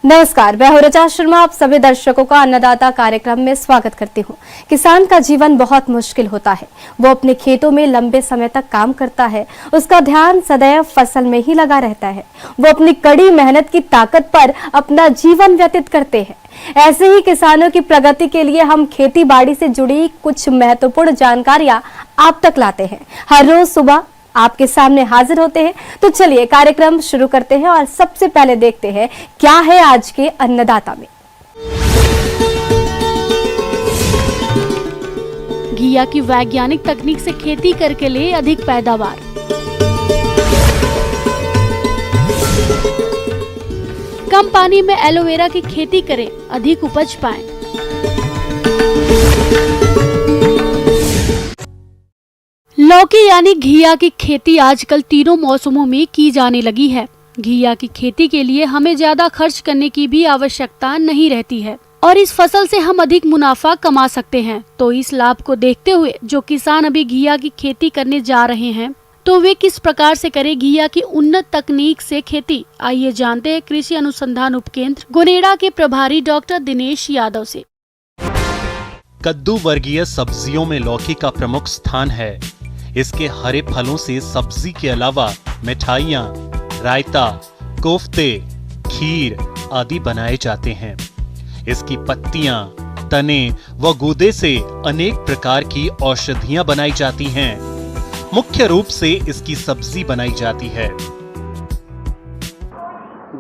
नमस्कार, मैं हूं रचा शर्मा। आप सभी दर्शकों का अन्नदाता कार्यक्रम में स्वागत करती हूं। किसान का जीवन बहुत मुश्किल होता है। वो अपने खेतों में लंबे समय तक काम करता है। उसका ध्यान सदैव फसल में ही लगा रहता है। वो अपनी कड़ी मेहनत की ताकत पर अपना जीवन व्यतीत करते हैं। ऐसे ही किसानों की प्रगति के लिए हम खेती बाड़ी से जुड़ी कुछ महत्वपूर्ण जानकारियां आप तक लाते हैं। हर रोज सुबह आपके सामने हाजिर होते हैं। तो चलिए कार्यक्रम शुरू करते हैं और सबसे पहले देखते हैं क्या है आज के अन्नदाता में। घिया की वैज्ञानिक तकनीक से खेती करके ले अधिक पैदावार। कम पानी में एलोवेरा की खेती करें, अधिक उपज पाएं। लौकी यानी घिया की खेती आजकल तीनों मौसमों में की जाने लगी है। घिया की खेती के लिए हमें ज्यादा खर्च करने की भी आवश्यकता नहीं रहती है और इस फसल से हम अधिक मुनाफा कमा सकते हैं। तो इस लाभ को देखते हुए जो किसान अभी घिया की खेती करने जा रहे हैं तो वे किस प्रकार से करें घिया की उन्नत तकनीक से खेती, आइए जानते हैं कृषि अनुसंधान उपकेंद्र गुनेड़ा के प्रभारी डॉक्टर दिनेश यादव से। कद्दू वर्गीय सब्जियों में लौकी का प्रमुख स्थान है। इसके हरे फलों से सब्जी के अलावा मिठाइयाँ, रायता, कोफ्ते, खीर आदि बनाए जाते हैं। इसकी पत्तियां, तने व गूदे से अनेक प्रकार की औषधियां बनाई जाती हैं। मुख्य रूप से इसकी सब्जी बनाई जाती है।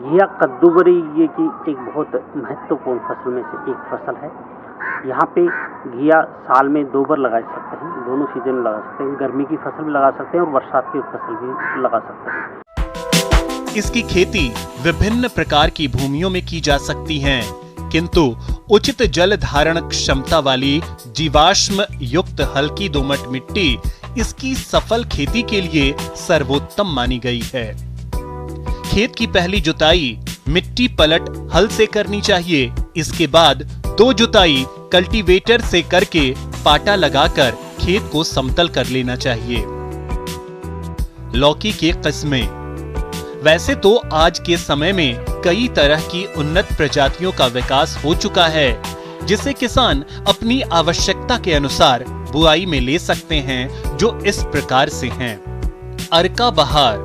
घिया कद्दू वर्गीय की एक बहुत महत्वपूर्ण फसल में से एक फसल है। यहाँ पे घिया साल में 2 बार लगा सकते हैं, दोनों सीजन में लगा सकते हैं। गर्मी की फसल भी लगा सकते हैं और बरसात की फसल भी लगा सकते हैं। इसकी खेती विभिन्न प्रकार की भूमियों में की जा सकती है, किंतु उचित जल धारण क्षमता वाली जीवाश्म युक्त हल्की दोमट मिट्टी इसकी सफल खेती के लिए सर्वोत्तम मानी गई है। खेत की पहली जुताई मिट्टी पलट हल से करनी चाहिए। इसके बाद 2 जुताई कल्टीवेटर से करके पाटा लगाकर खेत को समतल कर लेना चाहिए। लौकी की किस्में। वैसे तो आज के समय में कई तरह की उन्नत प्रजातियों का विकास हो चुका है, जिसे किसान अपनी आवश्यकता के अनुसार बुआई में ले सकते हैं, जो इस प्रकार से हैं। Arka Bahar,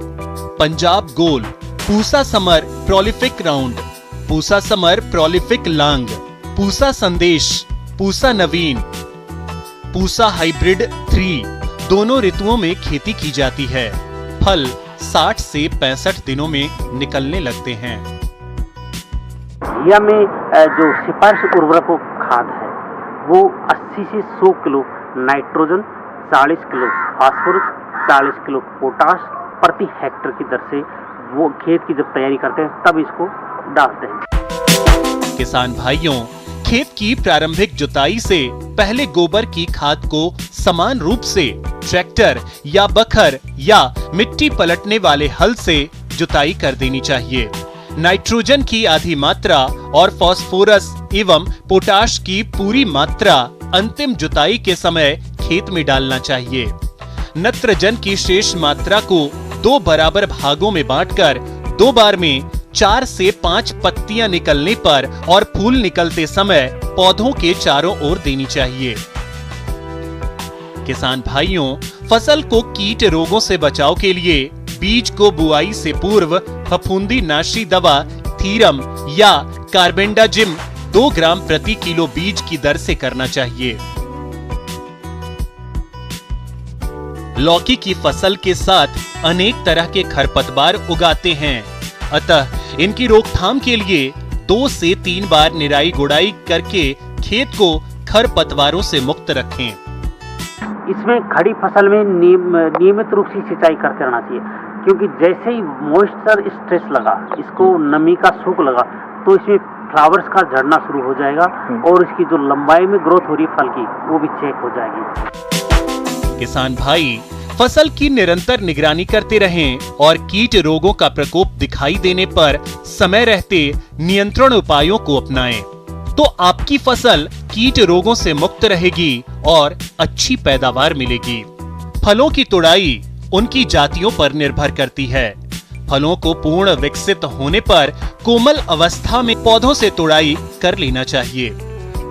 Punjab Gol, Pusa summer prolific round, Pusa summer prolific long, Pusa Sandesh, Pusa नवीन, पूसा हाइब्रिड 3 दोनों ऋतुओं में खेती की जाती है। फल 60 से 65 दिनों में निकलने लगते हैं। घिया में जो सिफारिश उर्वरक खाद है वो 80 से 100 kilo nitrogen, 40 kilo phosphorus, 40 kilo potash प्रति हेक्टेयर की दर से वो खेत की जब तैयारी करते हैं तब इसको डालते हैं। किसान भाइयों, खेत की प्रारंभिक जुताई से पहले गोबर की खाद को समान रूप से ट्रैक्टर या बखर या मिट्टी पलटने वाले हल से जुताई कर देनी चाहिए। नाइट्रोजन की आधी मात्रा और फास्फोरस एवं पोटाश की पूरी मात्रा अंतिम जुताई के समय खेत में डालना चाहिए। नत्रजन की शेष मात्रा को 2 बराबर भागों में बांटकर 2 बार में 4 से 5 पत्तियां निकलने पर और फूल निकलते समय पौधों के चारों ओर देनी चाहिए। किसान भाइयों, फसल को कीट रोगों से बचाव के लिए बीज को बुआई से पूर्व फफूंदी नाशी दवा थीरम या कार्बेंडाजिम 2 ग्राम प्रति किलो बीज की दर से करना चाहिए। लौकी की फसल के साथ अनेक तरह के खरपतवार उगाते हैं, अतः इनकी रोकथाम के लिए 2 से 3 बार निराई गुड़ाई करके खेत को खरपतवारों से मुक्त रखें। इसमें खड़ी फसल में नियमित रूप से सिंचाई करते रहना चाहिए, क्योंकि जैसे ही मॉइस्चर स्ट्रेस लगा, इसको नमी का सूख लगा, तो इसमें फ्लावर्स का झड़ना शुरू हो जाएगा और इसकी जो लंबाई में ग्रोथ हो रही है फल की वो भी चेक हो जाएगी। किसान भाई, फसल की निरंतर निगरानी करते रहें और कीट रोगों का प्रकोप दिखाई देने पर समय रहते नियंत्रण उपायों को अपनाएं, तो आपकी फसल कीट रोगों से मुक्त रहेगी और अच्छी पैदावार मिलेगी। फलों की तुड़ाई उनकी जातियों पर निर्भर करती है। फलों को पूर्ण विकसित होने पर कोमल अवस्था में पौधों से तोड़ाई कर लेना चाहिए।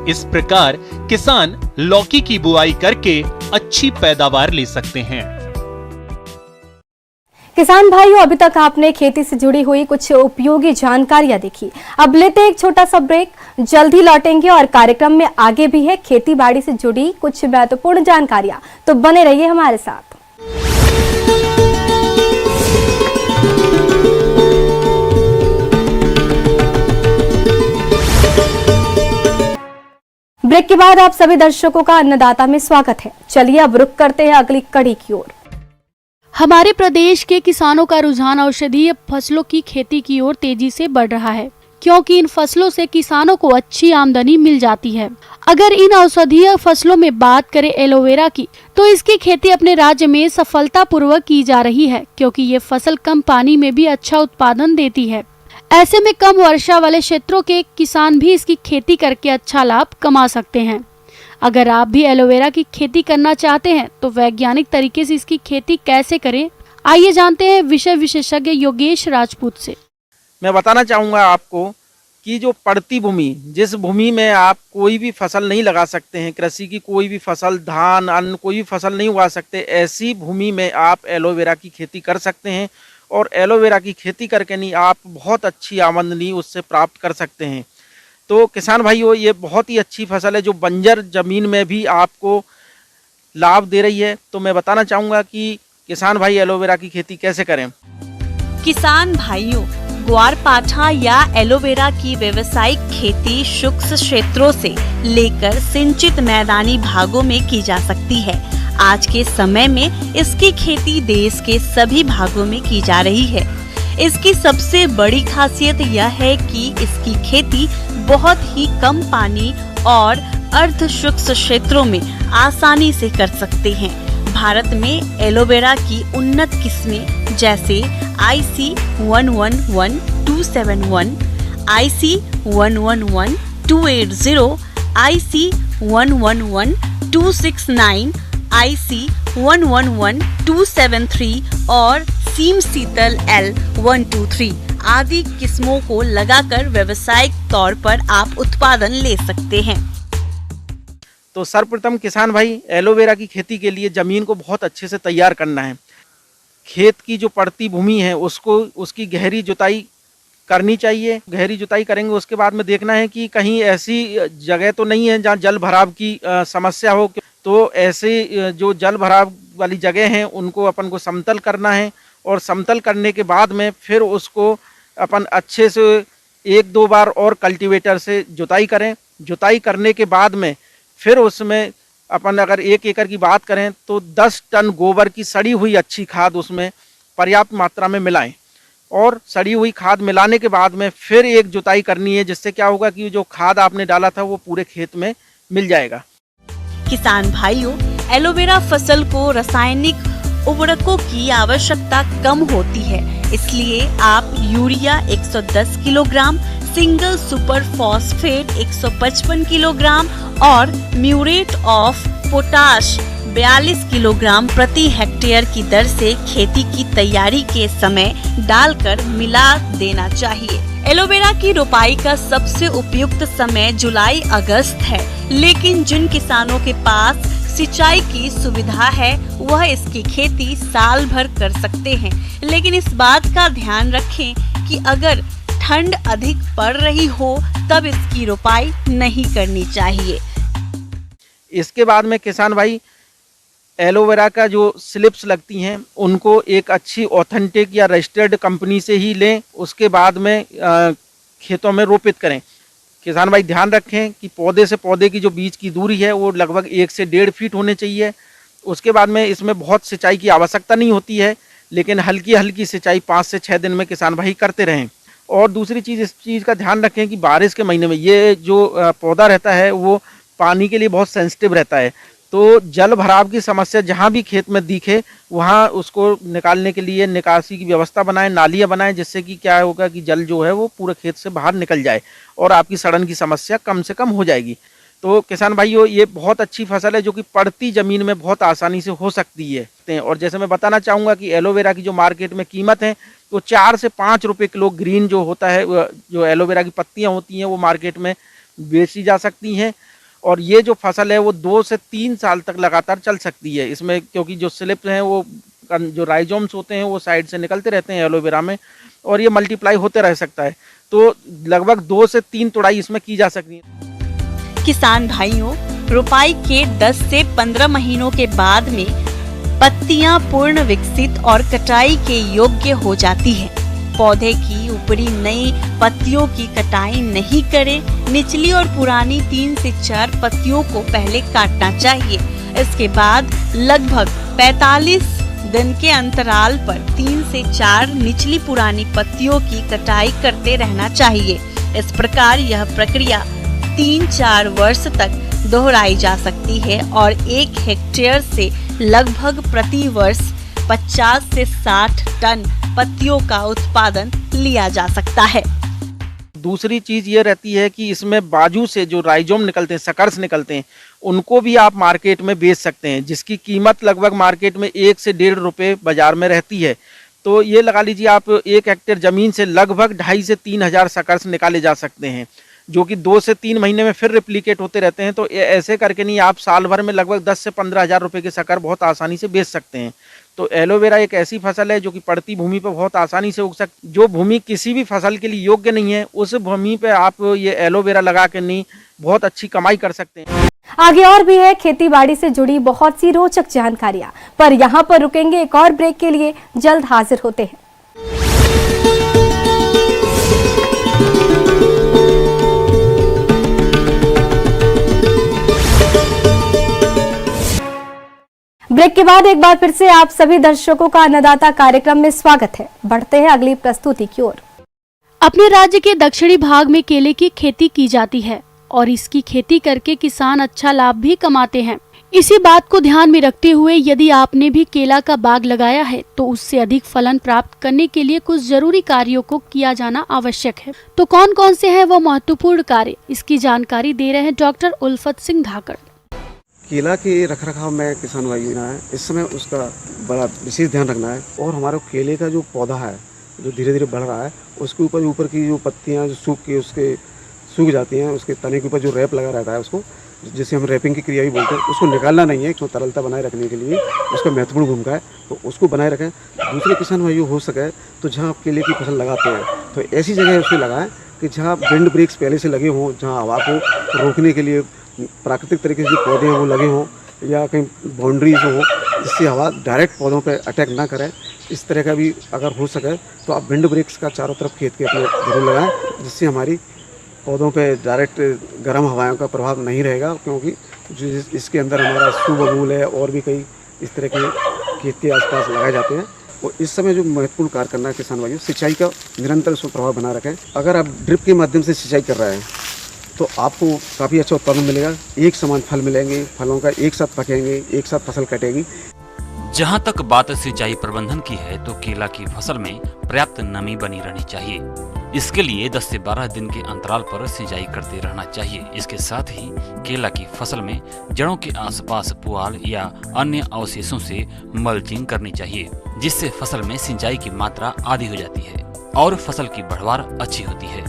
इस प्रकार किसान लौकी की बुआई करके अच्छी पैदावार ले सकते हैं। किसान भाइयों, अभी तक आपने खेती से जुड़ी हुई कुछ उपयोगी जानकारियां देखी। अब लेते हैं एक छोटा सा ब्रेक, जल्द ही लौटेंगे और कार्यक्रम में आगे भी है खेती बाड़ी से जुड़ी कुछ महत्वपूर्ण जानकारियां, तो बने रहिए हमारे साथ। ब्रेक के बाद आप सभी दर्शकों का अन्नदाता में स्वागत है। चलिए अब रुक करते हैं अगली कड़ी की ओर। हमारे प्रदेश के किसानों का रुझान औषधीय फसलों की खेती की ओर तेजी से बढ़ रहा है, क्योंकि इन फसलों से किसानों को अच्छी आमदनी मिल जाती है। अगर इन औषधीय फसलों में बात करें एलोवेरा की, तो इसकी खेती अपने राज्य में सफलतापूर्वक की जा रही है, क्योंकि ये फसल कम पानी में भी अच्छा उत्पादन देती है। ऐसे में कम वर्षा वाले क्षेत्रों के किसान भी इसकी खेती करके अच्छा लाभ कमा सकते हैं। अगर आप भी एलोवेरा की खेती करना चाहते हैं तो वैज्ञानिक तरीके से इसकी खेती कैसे करें, आइए जानते हैं विषय विशेषज्ञ योगेश राजपूत से। मैं बताना चाहूँगा आपको कि जो पड़ती भूमि, जिस भूमि में आप कोई भी फसल नहीं लगा सकते हैं, कृषि की कोई भी फसल, धान, अन्न कोई भी फसल नहीं उगा सकते, ऐसी भूमि में आप एलोवेरा की खेती कर सकते हैं। और एलोवेरा की खेती करके नहीं आप बहुत अच्छी आमदनी उससे प्राप्त कर सकते हैं। तो किसान भाइयों, ये बहुत ही अच्छी फसल है जो बंजर ज़मीन में भी आपको लाभ दे रही है। तो मैं बताना चाहूँगा कि किसान भाई एलोवेरा की खेती कैसे करें। किसान भाइयों, ग्वारपाठा या एलोवेरा की व्यावसायिक खेती शुष्क क्षेत्रों से लेकर सिंचित मैदानी भागों में की जा सकती है। आज के समय में इसकी खेती देश के सभी भागों में की जा रही है। इसकी सबसे बड़ी खासियत यह है कि इसकी खेती बहुत ही कम पानी और अर्ध शुष्क क्षेत्रों में आसानी से कर सकते हैं। भारत में एलोवेरा की उन्नत किस्में जैसे IC111271, IC111280, IC111269, IC111273 और सीम शीतल L123 आदि किस्मों को लगाकर व्यावसायिक तौर पर आप उत्पादन ले सकते हैं। तो सर्वप्रथम किसान भाई एलोवेरा की खेती के लिए ज़मीन को बहुत अच्छे से तैयार करना है। खेत की जो पड़ती भूमि है उसकी गहरी जुताई करनी चाहिए। गहरी जुताई करेंगे, उसके बाद में देखना है कि कहीं ऐसी जगह तो नहीं है जहाँ जल भराव की समस्या हो। तो ऐसे जो जल भराव वाली जगह हैं उनको अपन को समतल करना है, और समतल करने के बाद में फिर उसको अपन अच्छे से 1-2 बार और कल्टीवेटर से जुताई करें। जुताई करने के बाद में फिर उसमें अपन अगर 1 एकड़ की बात करें तो 10 टन गोबर की सड़ी हुई अच्छी खाद उसमें पर्याप्त मात्रा में मिलाएं। और सड़ी हुई खाद मिलाने के बाद में फिर एक जुताई करनी है, जिससे क्या होगा कि जो खाद आपने डाला था वो पूरे खेत में मिल जाएगा। किसान भाइयों, एलोवेरा फसल को रासायनिक उर्वरकों की आवश्यकता कम होती है, इसलिए आप urea 110 kilogram, single super phosphate 155 kilogram और म्यूरेट ऑफ पोटाश 42 किलोग्राम प्रति हेक्टेयर की दर से खेती की तैयारी के समय डालकर मिला देना चाहिए। एलोवेरा की रोपाई का सबसे उपयुक्त समय जुलाई अगस्त है, लेकिन जिन किसानों के पास सिंचाई की सुविधा है वह इसकी खेती साल भर कर सकते हैं। लेकिन इस बात का ध्यान रखें कि अगर ठंड अधिक पड़ रही हो तब इसकी रोपाई नहीं करनी चाहिए। इसके बाद में किसान भाई एलोवेरा का जो स्लिप्स लगती हैं उनको एक अच्छी ऑथेंटिक या रजिस्टर्ड कंपनी से ही लें, उसके बाद में खेतों में रोपित करें। किसान भाई ध्यान रखें कि पौधे से पौधे की जो बीच की दूरी है वो लगभग 1 से 1.5 फीट होने चाहिए। उसके बाद में इसमें बहुत सिंचाई की आवश्यकता नहीं होती है, लेकिन हल्की हल्की सिंचाई 5 से 6 दिन में किसान भाई करते रहें। और दूसरी चीज़, इस चीज़ का ध्यान रखें कि बारिश के महीने में ये जो पौधा रहता है वो पानी के लिए बहुत सेंसिटिव रहता है। तो जल भराव की समस्या जहाँ भी खेत में दिखे वहाँ उसको निकालने के लिए निकासी की व्यवस्था बनाएं, नालियाँ बनाएं, जिससे कि क्या होगा कि जल जो है वो पूरे खेत से बाहर निकल जाए और आपकी सड़न की समस्या कम से कम हो जाएगी। तो किसान भाइयों ये बहुत अच्छी फसल है जो कि पड़ती ज़मीन में बहुत आसानी से हो सकती है। और जैसे मैं बताना चाहूँगा कि एलोवेरा की जो मार्केट में कीमत है वो 4 से 5 रुपए किलो ग्रीन जो होता है, जो एलोवेरा की पत्तियाँ होती हैं वो मार्केट में बेची जा सकती हैं। और ये जो फसल है वो 2 से 3 साल तक लगातार चल सकती है इसमें, क्योंकि जो स्लिप्स हैं वो जो राइजोम्स होते हैं वो साइड से निकलते रहते हैं एलोवेरा में, और ये मल्टीप्लाई होते रह सकता है। तो लगभग 2 से 3 तुड़ाई इसमें की जा सकती है। किसान भाइयों, रोपाई के 10 से 15 महीनों के बाद में पत्तियां पूर्ण विकसित और कटाई के योग्य हो जाती है। पौधे की ऊपरी नई पत्तियों की कटाई नहीं करें। निचली और पुरानी 3 से 4 पत्तियों को पहले काटना चाहिए। इसके बाद लगभग 45 दिन के अंतराल पर 3 से 4 निचली पुरानी पत्तियों की कटाई करते रहना चाहिए। इस प्रकार यह प्रक्रिया 3-4 वर्ष तक दोहराई जा सकती है और 1 हेक्टेयर से लगभग प्रति वर्ष 50 से 60 टन पत्तियों का उत्पादन लिया जा सकता है। दूसरी चीज़ ये रहती है कि इसमें बाजू से जो राइजोम निकलते हैं, सकर्स निकलते हैं, उनको भी आप मार्केट में बेच सकते हैं, जिसकी कीमत लगभग मार्केट में 1 से 1.5 रुपये बाजार में रहती है। तो ये लगा लीजिए आप 1 हेक्टेयर ज़मीन से लगभग 2.5 से 3 हज़ार सकर्स निकाले जा सकते हैं, जो कि 2 से 3 महीने में फिर रिप्लिकेट होते रहते हैं। तो ऐसे करके नहीं, आप साल भर में लगभग 10 से 15 हज़ार रुपये के शक्कर बहुत आसानी से बेच सकते हैं। तो एलोवेरा एक ऐसी फसल है जो कि पड़ती भूमि पर बहुत आसानी से उग सकती। जो भूमि किसी भी फसल के लिए योग्य नहीं है, उस भूमि पे आप ये एलोवेरा लगा के नहीं बहुत अच्छी कमाई कर सकते हैं। आगे और भी है खेती बाड़ी से जुड़ी बहुत सी रोचक जानकारियां, पर यहाँ पर रुकेंगे एक और ब्रेक के लिए। जल्द हाजिर होते हैं। ब्रेक के बाद एक बार फिर से आप सभी दर्शकों का अन्नदाता कार्यक्रम में स्वागत है। बढ़ते हैं अगली प्रस्तुति की ओर। अपने राज्य के दक्षिणी भाग में केले की खेती की जाती है और इसकी खेती करके किसान अच्छा लाभ भी कमाते हैं। इसी बात को ध्यान में रखते हुए यदि आपने भी केला का बाग लगाया है तो उससे अधिक फलन प्राप्त करने के लिए कुछ जरूरी कार्यों को किया जाना आवश्यक है। तो कौन कौन से हैं वो महत्वपूर्ण कार्य, इसकी जानकारी दे रहे हैं डॉक्टर उल्फत सिंह धाकड़। केला के रखरखाव में किसान भाइयों है इस समय उसका बड़ा विशेष ध्यान रखना है। और हमारे केले का जो पौधा है जो धीरे धीरे बढ़ रहा है, उसके ऊपर की जो पत्तियां जो सूख जाती हैं, उसके तने के ऊपर जो रैप लगा रहता है, उसको जिसे हम रैपिंग की क्रिया भी बोलते हैं, उसको निकालना नहीं है। उसको तरलता बनाए रखने के लिए उसका महत्वपूर्ण भूमिका है, तो उसको बनाए रखें। दूसरे किसान भाइयों हो सके तो जहाँ आप केले की फसल लगाते हैं तो ऐसी जगह उसे लगाएं कि जहाँ विंड ब्रेक्स पहले से लगे हों, जहाँ हवा को रोकने के लिए प्राकृतिक तरीके से जो पौधे हैं वो लगे हों, या कहीं बाउंड्रीज हो जिससे हवा डायरेक्ट पौधों पे अटैक ना करे। इस तरह का भी अगर हो सके तो आप विंड ब्रेक्स का चारों तरफ खेत के अपने जरूर लगाएं, जिससे हमारी पौधों पे डायरेक्ट गर्म हवाओं का प्रभाव नहीं रहेगा, क्योंकि जो इसके अंदर हमारा सुबबूल है और भी कई इस तरह के खेत के आसपास लगाए जाते हैं। और इस समय जो महत्वपूर्ण कार्य करना है किसान भाइयों, सिंचाई का निरंतर उसमें प्रभाव बना रखें। अगर आप ड्रिप के माध्यम से सिंचाई कर रहे हैं तो आपको काफ़ी अच्छा उत्पादन मिलेगा, एक समान फल मिलेंगे, फलों का एक साथ पकेंगे, एक साथ फसल कटेगी। जहां तक बात सिंचाई प्रबंधन की है तो केला की फसल में पर्याप्त नमी बनी रहनी चाहिए। इसके लिए 10 से 12 दिन के अंतराल पर सिंचाई करते रहना चाहिए। इसके साथ ही केला की फसल में जड़ों के आसपास पुआल या अन्य अवशेषों से मल्चिंग करनी चाहिए, जिससे फसल में सिंचाई की मात्रा आधी हो जाती है और फसल की बढ़वार अच्छी होती है।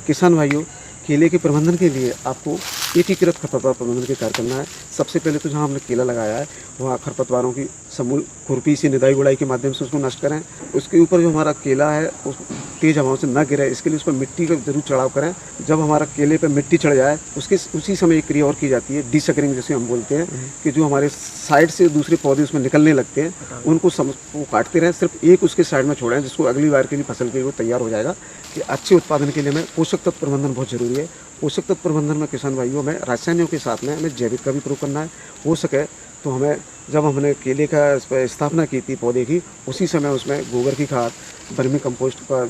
किसान भाइयों, केले के प्रबंधन के लिए आपको एकीकृत खरपतवार प्रबंधन के कार्य करना है। सबसे पहले तो जहाँ हमने केला लगाया है वहाँ खरपतवारों की समूल खुरपी से निदाई गुड़ाई के माध्यम से उसको नष्ट करें। उसके ऊपर जो हमारा केला है उस तेज हवाओं से न गिरे, इसके लिए उस पर मिट्टी का जरूर चढ़ाव करें। जब हमारा केले पे मिट्टी चढ़ जाए उसी समय एक क्रिया और की जाती है, डीसकरिंग जिसे हम बोलते हैं, कि जो हमारे साइड से दूसरे पौधे उसमें निकलने लगते हैं उनको वो काटते रहें, सिर्फ एक उसके साइड में छोड़ें, जिसको अगली बार के लिए फसल के लिए वो तैयार हो जाएगा। कि अच्छे उत्पादन के लिए हमें पोषक तत्व प्रबंधन बहुत जरूरी है। पोषक तत्व प्रबंधन में किसान भाइयों में रासायनिकों के साथ में हमें जैविक का भी प्रयोग करना है। हो सके तो हमें, जब हमने केले का स्थापना की थी पौधे की, उसी समय उसमें गोबर की खाद, वर्मी कंपोस्ट का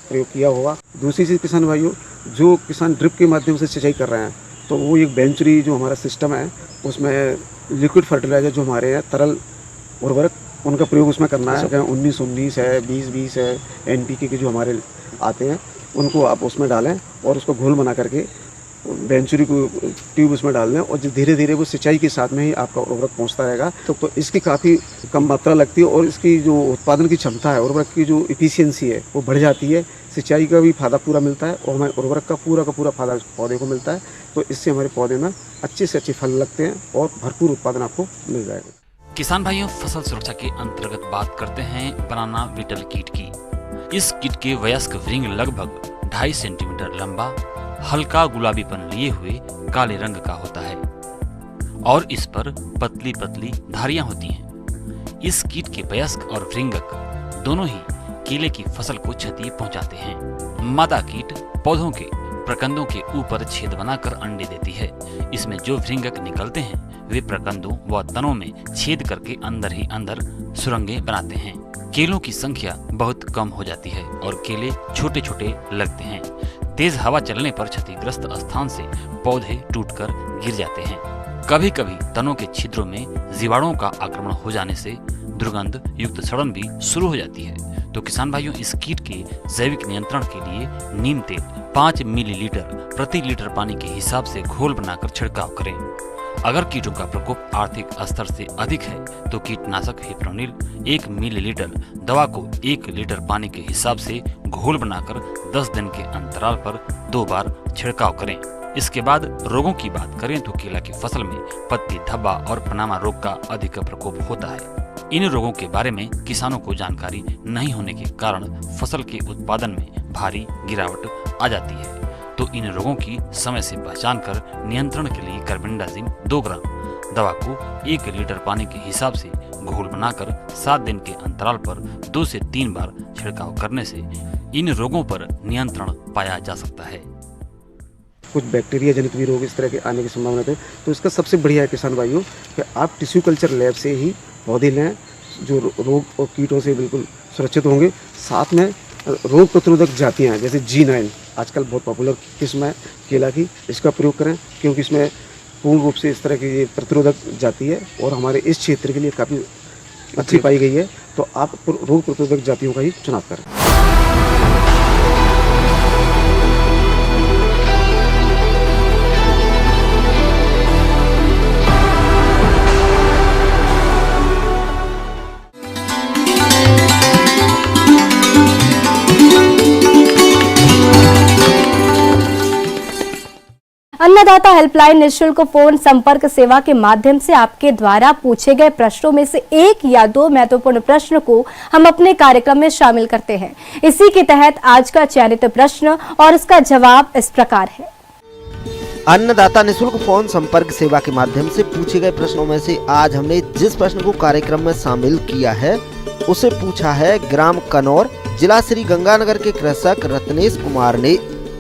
प्रयोग किया होगा। दूसरी चीज़ किसान भाइयों, जो किसान ड्रिप के माध्यम से सिंचाई कर रहे हैं तो वो एक बेंचुरी जो हमारा सिस्टम है उसमें लिक्विड फर्टिलाइजर जो हमारे हैं तरल उर्वरक, उनका प्रयोग उसमें करना है। 19-19 है, 20-20 है, NPK के जो हमारे आते हैं उनको आप उसमें डालें और उसको घोल बना करके बेंचुरी को ट्यूब उसमें डाल दें और धीरे धीरे वो सिंचाई के साथ में ही आपका उर्वरक पहुंचता रहेगा। तो इसकी काफ़ी कम मात्रा लगती है और इसकी जो उत्पादन की क्षमता है, उर्वरक की जो इफिशियंसी है वो बढ़ जाती है। सिंचाई का भी फायदा पूरा मिलता है और हमें उर्वरक का पूरा फायदा पौधे को मिलता है। तो इससे हमारे पौधे में अच्छे से अच्छे फल लगते हैं और भरपूर उत्पादन आपको मिल जाएगा। किसान भाइयों, फसल सुरक्षा के अंतर्गत बात करते हैं बनाना बीटल कीट की। इस कीट के वयस्क व्रिंग लगभग 2.5 सेंटीमीटर लंबा, हल्का गुलाबीपन लिए हुए काले रंग का होता है और इस पर पतली पतली धारियां होती हैं। इस कीट के वयस्क और व्रिंगक दोनों ही केले की फसल को क्षति पहुंचाते हैं। मादा कीट पौधों के प्रकंदों के ऊपर छेद बनाकर अंडे देती है। इसमें जो व्रिंगक निकलते हैं वे प्रकंदों व तनों में छेद करके अंदर ही अंदर सुरंगें बनाते हैं। केलों की संख्या बहुत कम हो जाती है और केले छोटे छोटे लगते हैं। तेज हवा चलने पर क्षतिग्रस्त स्थान से पौधे टूटकर गिर जाते हैं। कभी कभी तनों के छिद्रों में जीवाणुओं का आक्रमण हो जाने से दुर्गंध युक्त सड़न भी शुरू हो जाती है। तो किसान भाइयों, इस कीट के जैविक नियंत्रण के लिए नीम तेल 5 मिलीलीटर प्रति लीटर पानी के हिसाब से घोल बनाकर छिड़काव करें। अगर कीटों का प्रकोप आर्थिक स्तर से अधिक है तो कीटनाशक फिप्रोनिल 1 मिलीलीटर दवा को 1 लीटर पानी के हिसाब से घोल बनाकर 10 दिन के अंतराल पर 2 बार छिड़काव करें। इसके बाद रोगों की बात करें तो केला की फसल में पत्ती धब्बा और पनामा रोग का अधिक प्रकोप होता है। इन रोगों के बारे में किसानों को जानकारी नहीं होने के कारण फसल के उत्पादन में भारी गिरावट आ जाती है। तो इन रोगों की समय से पहचान कर नियंत्रण के लिए कार्बेंडाजिम 2 ग्राम दवा को 1 लीटर पानी के हिसाब से घोल बनाकर 7 दिन के अंतराल पर 2 से 3 बार छिड़काव करने से इन रोगों पर नियंत्रण पाया जा सकता है। कुछ बैक्टीरिया जनित भी रोग इस तरह के आने की संभावना है। तो इसका सबसे बढ़िया है किसान भाइयों कि आप टिश्यू कल्चर लैब से ही पौधे लें जो रोग और कीटों से बिल्कुल सुरक्षित होंगे। साथ में रोग प्रतिरोधक जातियाँ जैसे G9 आजकल बहुत पॉपुलर किस्म है केला की, इसका प्रयोग करें क्योंकि इसमें पूर्ण रूप से इस तरह की प्रतिरोधक जाती है और हमारे इस क्षेत्र के लिए काफ़ी अच्छी पाई गई है। तो आप रोग प्रतिरोधक जातियों का ही चुनाव करें। अन्नदाता हेल्पलाइन निःशुल्क फोन संपर्क सेवा के माध्यम से आपके द्वारा पूछे गए प्रश्नों में से 1 या 2 महत्वपूर्ण प्रश्न को हम अपने कार्यक्रम में शामिल करते हैं। इसी के तहत आज का चयनित प्रश्न और उसका जवाब इस प्रकार है। अन्नदाता निःशुल्क फोन संपर्क सेवा के माध्यम से पूछे गए प्रश्नों में से आज हमने जिस प्रश्न को कार्यक्रम में शामिल किया है उसे पूछा है ग्राम कनौर, जिला श्री गंगानगर के कृषक रत्नेश कुमार ने।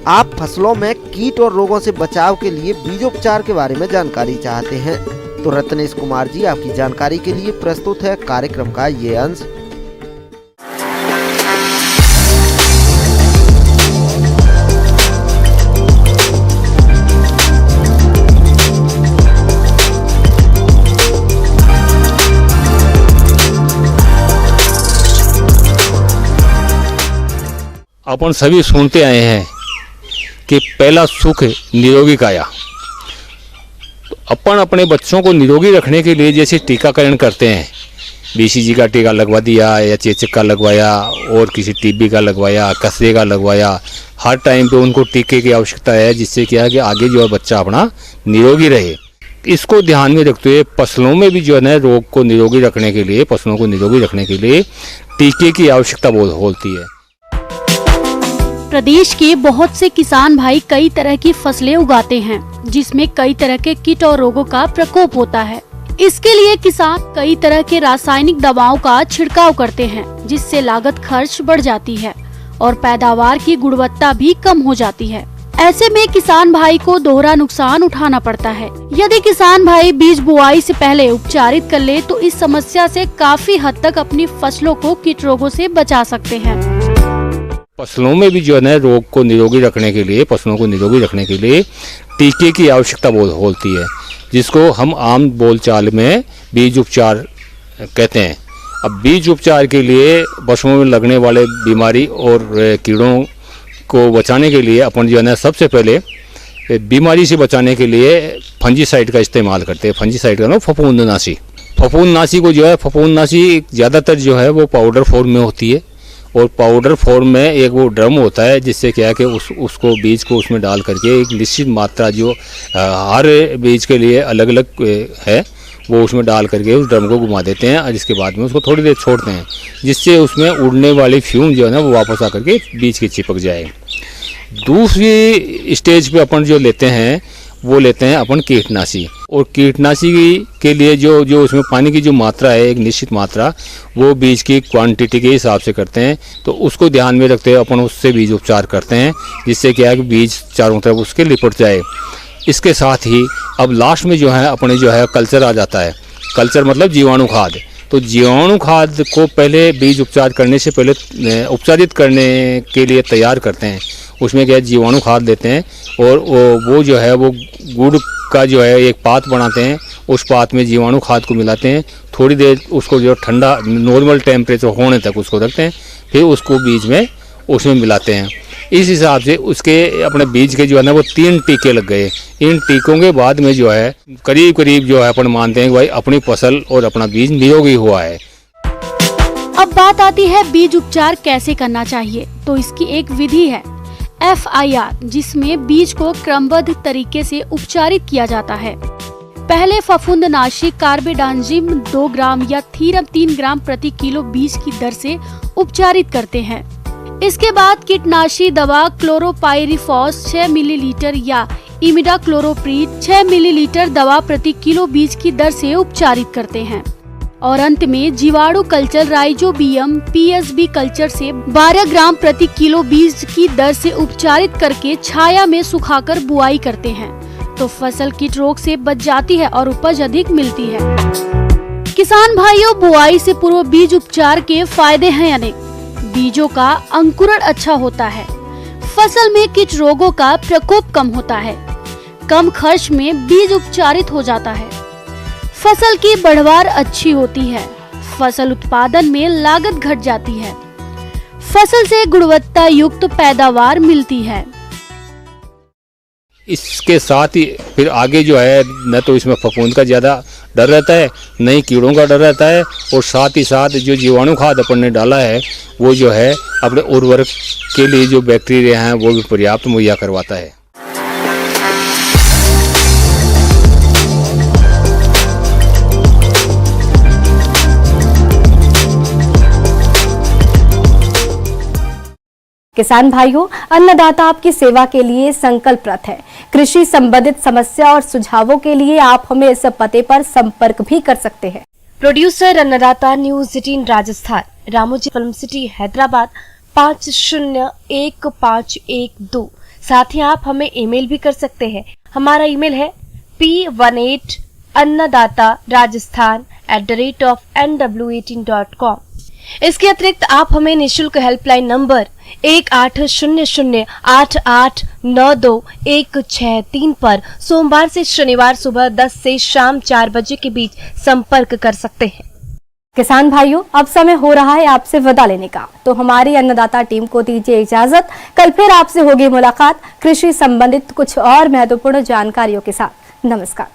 आप फसलों में कीट और रोगों से बचाव के लिए बीजोपचार के बारे में जानकारी चाहते हैं। तो रत्नेश कुमार जी, आपकी जानकारी के लिए प्रस्तुत है कार्यक्रम का ये अंश। अपन सभी सुनते आए हैं कि पहला सुख निरोगी काया। तो अपन अपने बच्चों को निरोगी रखने के लिए जैसे टीकाकरण करते हैं, BCG का टीका लगवा दिया या चेचक का लगवाया और किसी TB का लगवाया, कस्से का लगवाया, हर टाइम पे उनको टीके की आवश्यकता है जिससे क्या है कि आगे जो है बच्चा अपना निरोगी रहे। इसको ध्यान में रखते हुए फसलों में भी जो है रोग को निरोगी रखने के लिए, फसलों को निरोगी रखने के लिए टीके की आवश्यकता बहुत होती है। प्रदेश के बहुत से किसान भाई कई तरह की फसलें उगाते हैं जिसमें कई तरह के कीट और रोगों का प्रकोप होता है। इसके लिए किसान कई तरह के रासायनिक दवाओं का छिड़काव करते हैं जिससे लागत खर्च बढ़ जाती है और पैदावार की गुणवत्ता भी कम हो जाती है। ऐसे में किसान भाई को दोहरा नुकसान उठाना पड़ता है। यदि किसान भाई बीज बुआई से पहले उपचारित कर ले तो इस समस्या से काफी हद तक अपनी फसलों को कीट रोगों से बचा सकते हैं। फसलों में भी जो है रोग को निरोगी रखने के लिए, फसलों को निरोगी रखने के लिए टीके की आवश्यकता बहुत होती है जिसको हम आम बोलचाल में बीज उपचार कहते हैं। अब बीज उपचार के लिए पशुओं में लगने वाले बीमारी और कीड़ों को बचाने के लिए अपन जो है सबसे पहले बीमारी से बचाने के लिए फंजीसाइड का इस्तेमाल करते हैं। फंजीसाइड का नाम फफूंदनाशी। फफूंदनाशी को जो है, फफूंदनाशी ज़्यादातर जो है वो पाउडर फॉर्म में होती है, और पाउडर फॉर्म में एक वो ड्रम होता है जिससे क्या है कि उसको बीज को उसमें डाल करके एक निश्चित मात्रा जो हर बीज के लिए अलग अलग है वो उसमें डाल करके उस ड्रम को घुमा देते हैं, और इसके बाद में उसको थोड़ी देर छोड़ते हैं जिससे उसमें उड़ने वाली फ्यूम जो है ना वो वापस आकर के बीज के चिपक जाए। दूसरी स्टेज पे अपन जो लेते हैं वो लेते हैं अपन कीटनाशी, और कीटनाशी के लिए जो उसमें पानी की जो मात्रा है, एक निश्चित मात्रा, वो बीज की क्वांटिटी के हिसाब से करते हैं। तो उसको ध्यान में रखते हुए अपन उससे बीज उपचार करते हैं जिससे क्या है कि बीज चारों तरफ उसके लिपट जाए। इसके साथ ही अब लास्ट में जो है अपने जो है कल्चर आ जाता है। कल्चर मतलब जीवाणु खाद। तो जीवाणु खाद को पहले बीज उपचार करने से पहले उपचारित करने के लिए तैयार करते हैं। उसमें क्या है, जीवाणु खाद देते हैं, और वो जो है वो गुड़ का जो है एक पात बनाते हैं, उस पात में जीवाणु खाद को मिलाते हैं, थोड़ी देर उसको जो ठंडा नॉर्मल टेम्परेचर होने तक उसको रखते हैं, फिर उसको बीज में उसमें मिलाते हैं। इस हिसाब से उसके अपने बीज के जो है ना वो 3 टीके लग गए। इन टीकों के बाद में जो है करीब करीब जो है अपन मानते हैं कि भाई अपनी फसल और अपना बीज निरोगी हुआ है। अब बात आती है बीज उपचार कैसे करना चाहिए। तो इसकी एक विधि है FIR, जिसमें बीज को क्रमबद्ध तरीके से उपचारित किया जाता है। पहले फफूंदनाशी कार्बेडाजिम 2 ग्राम या थीरम 3 ग्राम प्रति किलो बीज की दर से उपचारित करते हैं। इसके बाद कीटनाशी दवा क्लोरोपाइरिफॉस 6 मिलीलीटर या इमिडाक्लोरोप्रीड 6 मिलीलीटर दवा प्रति किलो बीज की दर से उपचारित करते हैं। और अंत में जीवाणु कल्चर राइजोबियम PSB कल्चर से 12 ग्राम प्रति किलो बीज की दर से उपचारित करके छाया में सुखाकर बुआई करते हैं। तो फसल कीट रोग से बच जाती है और उपज अधिक मिलती है। किसान भाइयों, बुआई से पूर्व बीज उपचार के फायदे हैं अनेक। बीजों का अंकुरण अच्छा होता है, फसल में कीट रोगों का प्रकोप कम होता है, कम खर्च में बीज उपचारित हो जाता है, फसल की बढ़वार अच्छी होती है, फसल उत्पादन में लागत घट जाती है, फसल से गुणवत्ता युक्त पैदावार मिलती है। इसके साथ ही फिर आगे जो है न तो इसमें फफूंद का ज़्यादा डर रहता है, न ही कीड़ों का डर रहता है, और साथ ही साथ जो जीवाणु खाद अपन ने डाला है वो जो है अपने उर्वरक के लिए जो बैक्टीरिया हैं वो भी पर्याप्त मुहैया करवाता है। किसान भाइयों, अन्नदाता आपकी सेवा के लिए संकल्परत है। कृषि संबंधित समस्या और सुझावों के लिए आप हमें इस पते पर संपर्क भी कर सकते हैं। प्रोड्यूसर अन्नदाता news 18 Rajasthan, Ramoji film city Hyderabad 501512। साथ ही आप हमें ईमेल भी कर सकते हैं। हमारा ईमेल है p18annadatharajasthan@nw18.com। इसके अतिरिक्त आप हमें निःशुल्क हेल्पलाइन नंबर 180088921663 पर सोमवार से शनिवार सुबह 10 से शाम 4 बजे के बीच संपर्क कर सकते हैं। किसान भाइयों, अब समय हो रहा है आपसे विदा लेने का, तो हमारी अन्नदाता टीम को दीजिए इजाजत। कल फिर आपसे होगी मुलाकात कृषि संबंधित कुछ और महत्वपूर्ण जानकारियों के साथ। नमस्कार।